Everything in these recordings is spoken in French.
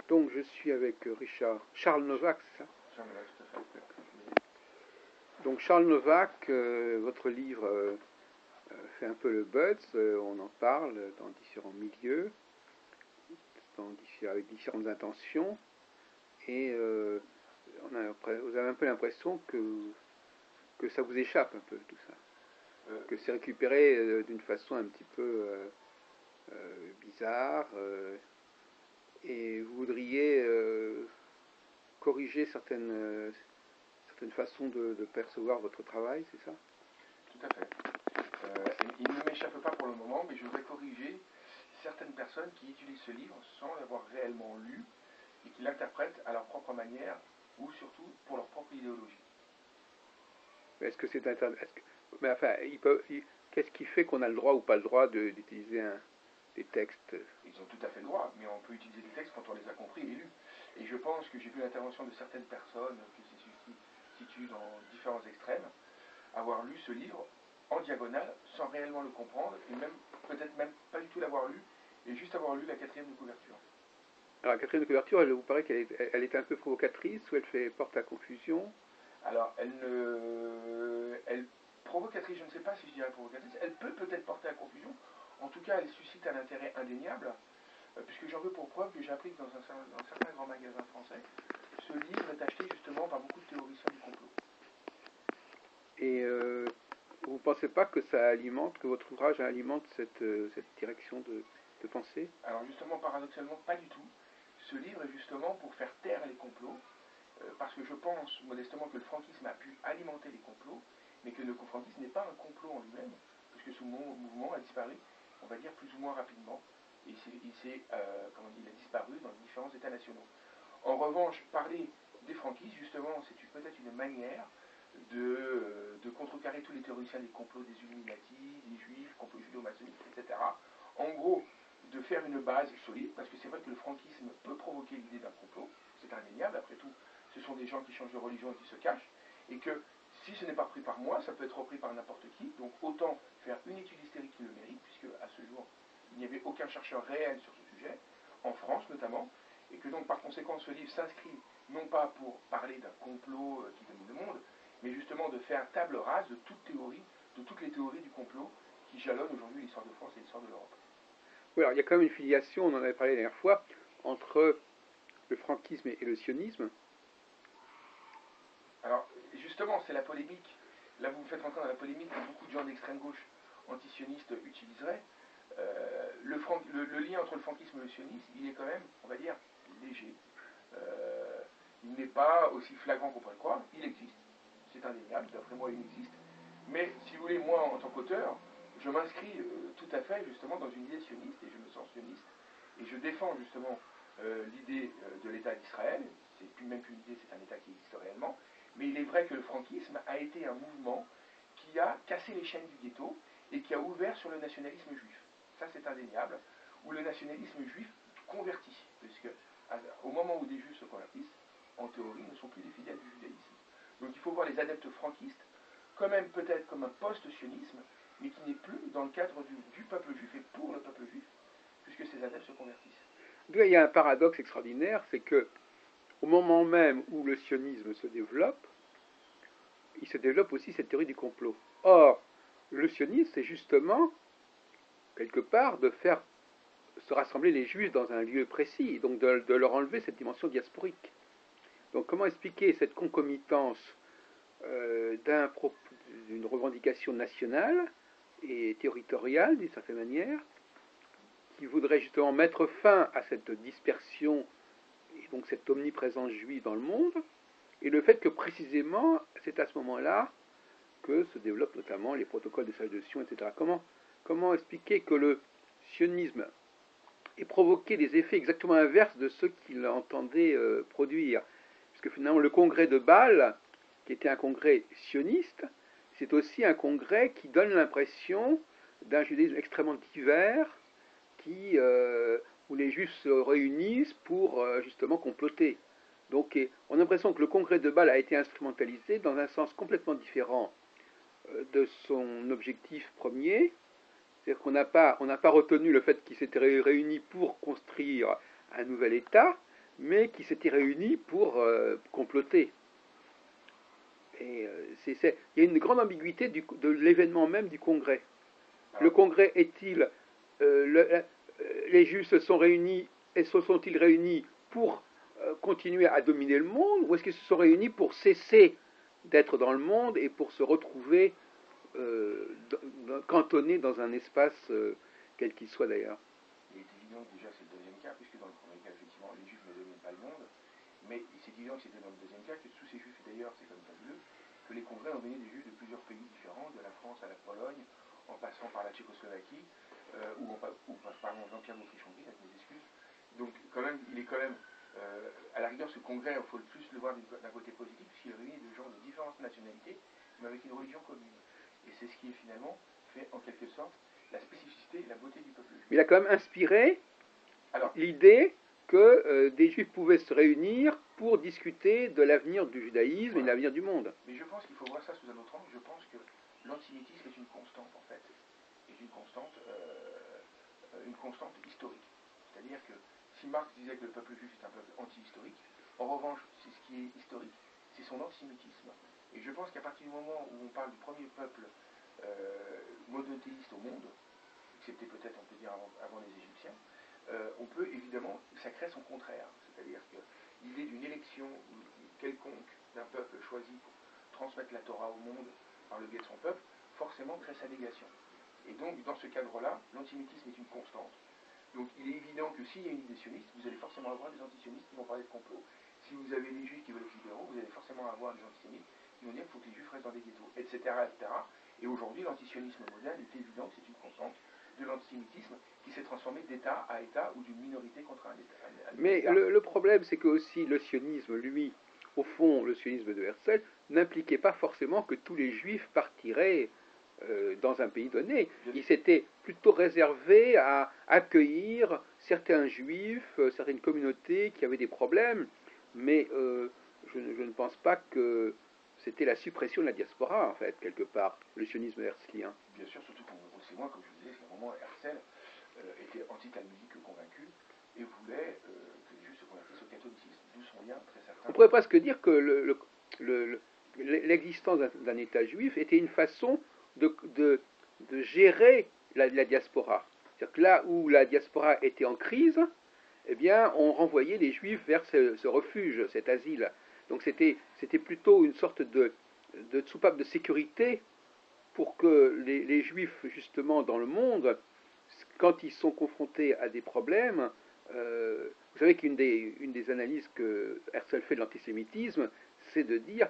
Donc je suis avec Charles Novak, c'est ça? Charles Novak, tout à fait. Donc Charles Novak, votre livre fait un peu le buzz, on en parle dans différents milieux, avec différentes intentions, et vous avez un peu l'impression que ça vous échappe un peu tout ça, que c'est récupéré d'une façon un petit peu bizarre, et vous voudriez corriger certaines façons de percevoir votre travail, c'est ça? Tout à fait. Il ne m'échappe pas pour le moment, mais je voudrais corriger certaines personnes qui utilisent ce livre sans l'avoir réellement lu et qui l'interprètent à leur propre manière ou surtout pour leur propre idéologie. Est-ce que c'est mais enfin, qu'est-ce qui fait qu'on a le droit ou pas le droit d'utiliser des textes? Ils ont tout à fait le droit, mais on peut utiliser des textes quand on les a compris et lus. Et je pense que j'ai vu l'intervention de certaines personnes qui se situent dans différents extrêmes, avoir lu ce livre en diagonale sans réellement le comprendre et même peut-être même pas du tout l'avoir lu et juste avoir lu la quatrième de couverture. Alors la quatrième de couverture, elle vous paraît qu'elle est un peu provocatrice ou elle porte à confusion? Alors elle provocatrice, je ne sais pas si je dirais provocatrice, elle peut peut-être porter à confusion. En tout cas, elle suscite un intérêt indéniable, puisque j'en veux pour preuve que j'ai appris que dans certains grands magasins français, ce livre est acheté justement par beaucoup de théoriciens du complot. Et vous ne pensez pas que ça alimente, que votre ouvrage alimente cette direction de pensée? Alors justement, paradoxalement, pas du tout. Ce livre est justement pour faire taire les complots, parce que je pense modestement que le franquisme a pu alimenter les complots, mais que le franquisme n'est pas un complot en lui-même, puisque ce mouvement a disparu, on va dire, plus ou moins rapidement, et il a disparu dans les différents États nationaux. En revanche, parler des franquistes, justement, c'est peut-être une manière de contrecarrer tous les théoriciens des complots des Illuminati, des Juifs, complots judo-maçonniques, etc. En gros, de faire une base solide, parce que c'est vrai que le franquisme peut provoquer l'idée d'un complot, c'est indéniable, après tout, ce sont des gens qui changent de religion et qui se cachent, et que si ce n'est pas repris par moi, ça peut être repris par n'importe qui, donc autant faire une étude hystérique qui le mérite, puisque à ce jour, il n'y avait aucun chercheur réel sur ce sujet, en France notamment, et que donc par conséquent ce livre s'inscrit non pas pour parler d'un complot qui domine le monde, mais justement de faire table rase de toutes les théories du complot qui jalonnent aujourd'hui l'histoire de France et l'histoire de l'Europe. Oui, alors il y a quand même une filiation, on en avait parlé la dernière fois, entre le franquisme et le sionisme. Alors, justement, c'est la polémique. Là, vous me faites rentrer dans la polémique que beaucoup de gens d'extrême gauche antisionistes utiliseraient. Le lien entre le franquisme et le sionisme, il est quand même, on va dire, léger. Il n'est pas aussi flagrant qu'on pourrait le croire. Il existe. C'est indéniable. D'après moi, il existe. Mais, si vous voulez, moi, en tant qu'auteur, je m'inscris tout à fait, justement, dans une idée sioniste, et je me sens sioniste. Et je défends, justement, l'idée de l'État d'Israël. C'est même plus une idée, c'est un État qui existe réellement. Mais il est vrai que le franquisme a été un mouvement qui a cassé les chaînes du ghetto et qui a ouvert sur le nationalisme juif. Ça, c'est indéniable. Où le nationalisme juif convertit. Puisque au moment où des juifs se convertissent, en théorie, ne sont plus des fidèles du judaïsme. Donc il faut voir les adeptes franquistes quand même peut-être comme un post-sionisme, mais qui n'est plus dans le cadre du peuple juif et pour le peuple juif, puisque ces adeptes se convertissent. Il y a un paradoxe extraordinaire, c'est que au moment même où le sionisme se développe, il se développe aussi cette théorie du complot. Or, le sionisme, c'est justement, quelque part, de faire se rassembler les juifs dans un lieu précis, donc de leur enlever cette dimension diasporique. Donc comment expliquer cette concomitance d'une revendication nationale et territoriale, d'une certaine manière, qui voudrait justement mettre fin à cette dispersion et donc cette omniprésence juive dans le monde, et le fait que précisément, c'est à ce moment-là que se développent notamment les protocoles de Sage de Sion, etc. Comment expliquer que le sionisme ait provoqué des effets exactement inverses de ceux qu'il entendait produire? Puisque finalement, le congrès de Bâle, qui était un congrès sioniste, c'est aussi un congrès qui donne l'impression d'un judaïsme extrêmement divers, où les juifs se réunissent pour justement comploter. Donc on a l'impression que le congrès de Bâle a été instrumentalisé dans un sens complètement différent de son objectif premier. C'est-à-dire qu'on n'a pas retenu le fait qu'ils s'étaient réunis pour construire un nouvel État, mais qui s'étaient réunis pour comploter. Et il y a une grande ambiguïté de l'événement même du Congrès. Le Congrès est-il... les Juifs se sont réunis et se sont-ils réunis pour continuer à dominer le monde, ou est-ce qu'ils se sont réunis pour cesser d'être dans le monde et pour se retrouver cantonnés dans un espace quel qu'il soit d'ailleurs? Il est évident que déjà c'est le deuxième cas, puisque dans le premier cas, effectivement, les Juifs ne dominent pas le monde, mais c'est évident que c'était dans le deuxième cas, que tous ces Juifs d'ailleurs, c'est comme fabuleux, que les congrès ont mené des Juifs de plusieurs pays différents, de la France à la Pologne, en passant par la Tchécoslovaquie, ou pardon, l'Empire d'Autriche-Hongrie, avec mes excuses. Donc quand même, il est quand même, à la rigueur, ce congrès, il faut le plus le voir d'un côté positif, puisqu'il réunit des gens de différentes nationalités, mais avec une religion commune. Et c'est ce qui est finalement fait, en quelque sorte, la spécificité et la beauté du peuple juif. Il a quand même inspiré l'idée que des Juifs pouvaient se réunir pour discuter de l'avenir du judaïsme et de l'avenir du monde. Mais je pense qu'il faut voir ça sous un autre angle. Je pense que l'antisémitisme est une constante, en fait, est une constante historique. C'est-à-dire que si Marx disait que le peuple juif est un peuple anti-historique, en revanche, c'est ce qui est historique, c'est son antisémitisme. Et je pense qu'à partir du moment où on parle du premier peuple monothéiste au monde, excepté peut-être, on peut dire, avant les Égyptiens, on peut évidemment, ça crée son contraire. C'est-à-dire que l'idée d'une élection quelconque d'un peuple choisi pour transmettre la Torah au monde par le biais de son peuple, forcément crée sa négation. Et donc, dans ce cadre-là, l'antisémitisme est une constante. Donc, il est évident que s'il y a une idée sioniste, vous allez forcément avoir des antisionistes qui vont parler de complot. Si vous avez des juifs qui veulent être libéraux, vous allez forcément avoir des antisémites qui vont dire qu'il faut que les juifs restent dans des ghettos, etc. etc. Et aujourd'hui, l'antisionisme moderne est évident que c'est une constante de l'antisémitisme qui s'est transformé d'État à État ou d'une minorité contre un État. Mais le problème, c'est que aussi le sionisme, lui, au fond, le sionisme de Herzl, n'impliquait pas forcément que tous les juifs partiraient dans un pays donné. Il s'était plutôt réservé à accueillir certains juifs, certaines communautés qui avaient des problèmes, mais je ne pense pas que c'était la suppression de la diaspora, en fait, quelque part, le sionisme herzlien. Bien sûr, surtout pour aussi moi, comme je vous disais, c'est un moment Herzl était anti-talmudique convaincu et voulait que les Juifs se convertissent au catholicisme, d'où son lien très certain. On pourrait presque dire que l'existence d'un État juif était une façon de gérer la diaspora. C'est-à-dire que là où la diaspora était en crise, eh bien, on renvoyait les Juifs vers ce refuge, cet asile. Donc c'était plutôt une sorte de soupape de sécurité pour que les Juifs, justement, dans le monde, quand ils sont confrontés à des problèmes, vous savez qu'une des analyses que Herzl fait de l'antisémitisme, c'est de dire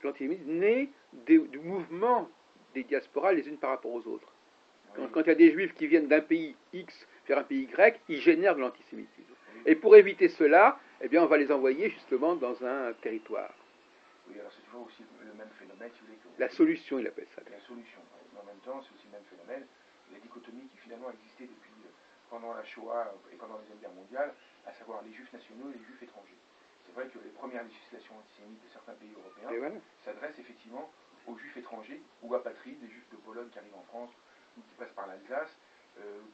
que l'antisémitisme naît du mouvement des diasporas les unes par rapport aux autres. Quand il y a des Juifs qui viennent d'un pays X vers un pays Y, ils génèrent de l'antisémitisme. Et pour éviter cela, eh bien, on va les envoyer justement dans un territoire. Oui, alors c'est toujours aussi le même phénomène, si vous voulez. La solution, il appelle ça. La solution. Mais en même temps, c'est aussi le même phénomène. La dichotomie qui finalement existait depuis pendant la Shoah et pendant la Deuxième Guerre mondiale, à savoir les Juifs nationaux et les Juifs étrangers. C'est vrai que les premières législations antisémites de certains pays européens s'adressent effectivement aux Juifs étrangers ou apatrides, des Juifs de Pologne qui arrivent en France ou qui passent par l'Alsace,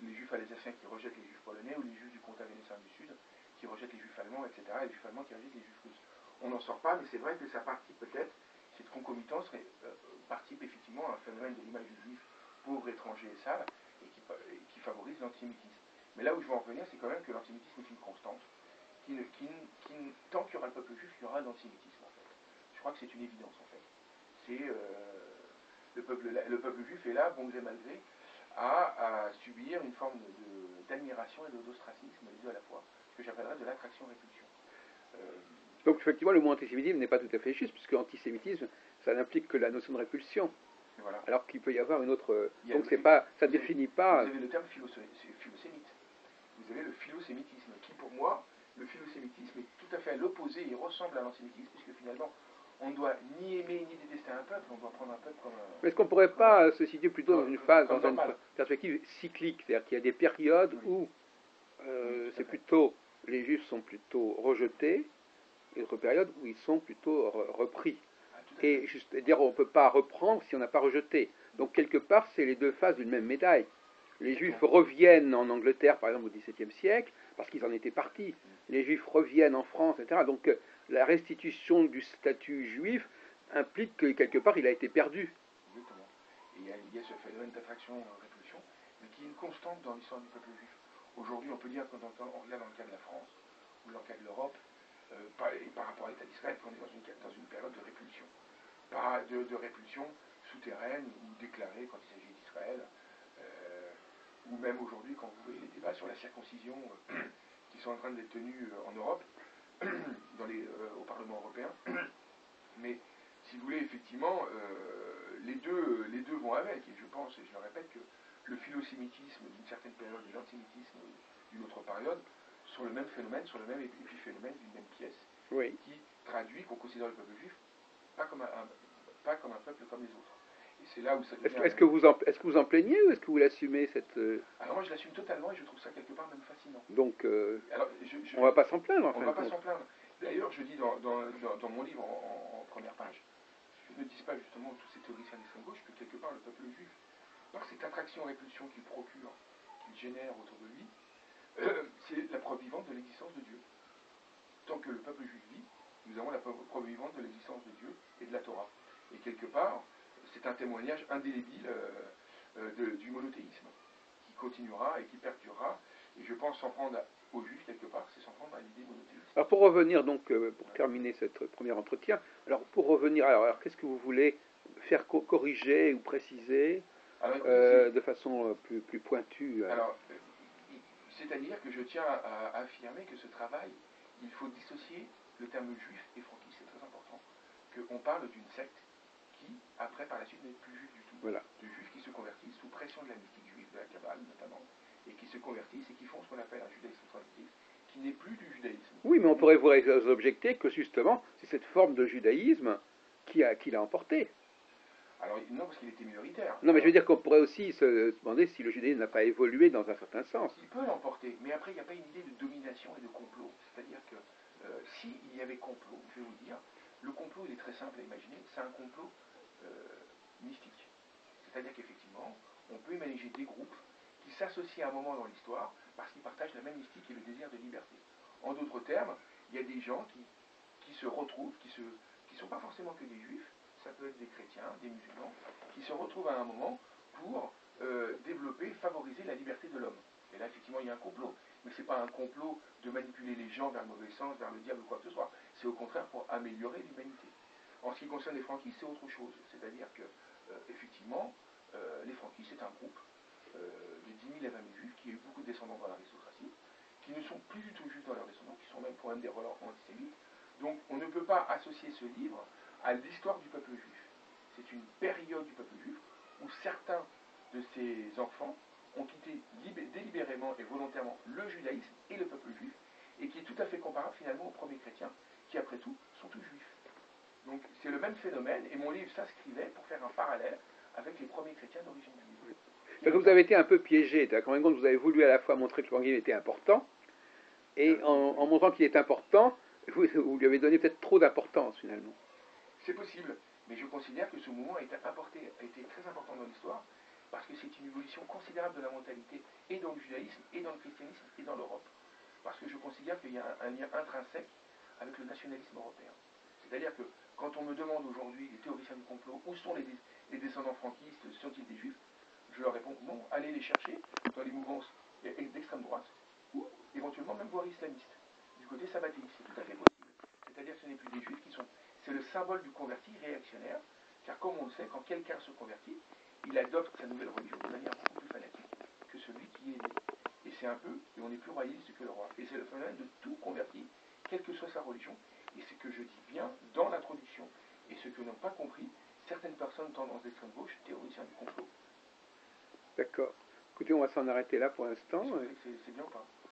les Juifs alsaciens qui rejettent les Juifs polonais ou les Juifs du comtat vénétien du Sud qui rejettent les Juifs allemands, etc. et les Juifs allemands qui rejettent les Juifs russes. On n'en sort pas, mais c'est vrai que ça participe peut-être, cette concomitance participe effectivement à un phénomène de l'image du Juif pauvre, étranger et sale, et qui favorise l'antisémitisme. Mais là où je veux en revenir, c'est quand même que l'antisémitisme est une constante. Tant qu'il y aura le peuple juif, il y aura l'antisémitisme en fait. Je crois que c'est une évidence en fait. C'est le peuple juif est là, bon gré mal gré, à subir une forme d'admiration et d'ostracisme, les deux à la fois, ce que j'appellerais de l'attraction-répulsion. Donc effectivement, le mot antisémitisme n'est pas tout à fait juste, puisque antisémitisme, ça n'implique que la notion de répulsion. Voilà. Alors qu'il peut y avoir une autre. Donc c'est pas, ça ne définit pas. Vous avez le terme philosémite. Vous avez le philosémitisme, qui pour moi, le philosémitisme est tout à fait à l'opposé, il ressemble à l'antisémitisme, puisque finalement, on ne doit ni aimer ni détester un peuple, on doit prendre un peuple comme un... Mais est-ce qu'on ne pourrait pas se situer plutôt dans une phase, dans une perspective cyclique, c'est-à-dire qu'il y a des périodes où c'est plutôt, les Juifs sont plutôt rejetés, et d'autres périodes où ils sont plutôt repris. Et juste dire, on ne peut pas reprendre si on n'a pas rejeté. Donc quelque part, c'est les deux faces d'une même médaille. Les Juifs reviennent en Angleterre, par exemple, au XVIIe siècle, parce qu'ils en étaient partis. Les Juifs reviennent en France, etc. Donc la restitution du statut juif implique que quelque part il a été perdu. Exactement. Et il y a ce phénomène d'attraction-répulsion, mais qui est une constante dans l'histoire du peuple juif. Aujourd'hui, on peut dire, quand on regarde dans le cas de la France, ou dans le cas de l'Europe, par rapport à l'État d'Israël, qu'on est dans une période de répulsion. De répulsion souterraine ou déclarée quand il s'agit d'Israël, ou même aujourd'hui quand vous voyez les débats sur la circoncision qui sont en train d'être tenus en Europe, au Parlement européen. Mais si vous voulez, effectivement, les deux vont avec, et je pense, et je le répète, que le philosémitisme d'une certaine période et l'antisémitisme d'une autre période sont le même phénomène, sont le même épiphénomène d'une même pièce, oui. qui traduit qu'on considère le peuple juif pas comme un peuple comme les autres. Et c'est là où ça devient... Est-ce que vous en plaignez ou est-ce que vous l'assumez cette... Alors moi je l'assume totalement et je trouve ça quelque part même fascinant. Donc alors, on ne va pas s'en plaindre. On ne va pas s'en plaindre. D'ailleurs je dis dans mon livre en première page, je ne dis pas justement tous ces théoriciens d'extrême gauche que quelque part le peuple juif, par cette attraction-répulsion qu'il procure, qu'il génère autour de lui, c'est la preuve vivante de l'existence de Dieu. Tant que le peuple juif vit, nous avons la preuve vivante de l'existence de Dieu et de la Torah. Et quelque part, c'est un témoignage indélébile du monothéisme, qui continuera et qui perdurera. Et je pense s'en prendre aux Juifs, quelque part, c'est s'en prendre à l'idée monothéiste. Alors pour revenir donc, pour terminer ce premier entretien, alors qu'est-ce que vous voulez faire corriger ou préciser de façon plus pointue Alors, c'est-à-dire que je tiens à affirmer que ce travail, il faut dissocier le terme juif et franquiste, c'est très important, qu'on parle d'une secte qui, après, par la suite, n'est plus juif du tout. Voilà. De juifs qui se convertissent sous pression de la mystique juive, de la Kabbale notamment, et qui se convertissent et qui font ce qu'on appelle un judaïsme traditif, qui n'est plus du judaïsme. Oui, mais on pourrait vous objecter que justement, c'est cette forme de judaïsme qui l'a emporté. Alors, non, parce qu'il était minoritaire. Non, mais je veux dire qu'on pourrait aussi se demander si le judaïsme n'a pas évolué dans un certain sens. Il peut l'emporter, mais après, il n'y a pas une idée de domination et de complot. C'est-à-dire que s'il y avait complot, je vais vous dire, le complot, il est très simple à imaginer, c'est un complot mystique. C'est-à-dire qu'effectivement, on peut imaginer des groupes qui s'associent à un moment dans l'histoire parce qu'ils partagent la même mystique et le désir de liberté. En d'autres termes, il y a des gens qui se retrouvent, qui ne sont pas forcément que des juifs, ça peut être des chrétiens, des musulmans, qui se retrouvent à un moment pour développer, favoriser la liberté de l'homme. Et là, effectivement, il y a un complot. Mais ce n'est pas un complot de manipuler les gens vers le mauvais sens, vers le diable ou quoi que ce soit. C'est au contraire pour améliorer l'humanité. En ce qui concerne les franquistes, c'est autre chose. C'est-à-dire que, effectivement, les franquistes, c'est un groupe de 10 000 à 20 000 juifs qui a eu beaucoup de descendants dans l'aristocratie, qui ne sont plus du tout juifs dans leurs descendants, qui sont même pour même des relents antisémites. Donc, on ne peut pas associer ce livre à l'histoire du peuple juif. C'est une période du peuple juif où certains de ces enfants ont quitté délibérément et volontairement le judaïsme et le peuple juif, et qui est tout à fait comparable finalement aux premiers chrétiens, qui après tout sont tous juifs. Donc c'est le même phénomène, et mon livre s'inscrivait pour faire un parallèle avec les premiers chrétiens d'origine juive. Donc vous avez été un peu piégé, quand même, vous avez voulu à la fois montrer que l'évangile était important, et en montrant qu'il est important, vous lui avez donné peut-être trop d'importance finalement. C'est possible, mais je considère que ce mouvement a été très important dans l'histoire, parce que c'est une évolution considérable de la mentalité, et dans le judaïsme, et dans le christianisme, et dans l'Europe. Parce que je considère qu'il y a un lien intrinsèque avec le nationalisme européen. C'est-à-dire que quand on me demande aujourd'hui, les théoriciens du complot, où sont les descendants franquistes, sont-ils des juifs, je leur réponds non, allez les chercher dans les mouvances d'extrême droite, ou éventuellement même voire islamistes, du côté sabbatéiste, c'est tout à fait possible. C'est-à-dire que ce n'est plus des juifs qui sont... C'est le symbole du converti réactionnaire, car comme on le sait, quand quelqu'un se convertit, il adopte sa nouvelle religion de manière beaucoup plus fanatique que celui qui est né. Et c'est un peu, et on est plus royaliste que le roi. Et c'est le phénomène de tout converti, quelle que soit sa religion. Et c'est ce que je dis bien dans l'introduction. Et ce que n'ont pas compris certaines personnes tendance d'extrême gauche, théoriciens du complot. D'accord. Écoutez, on va s'en arrêter là pour l'instant. C'est bien ou pas ?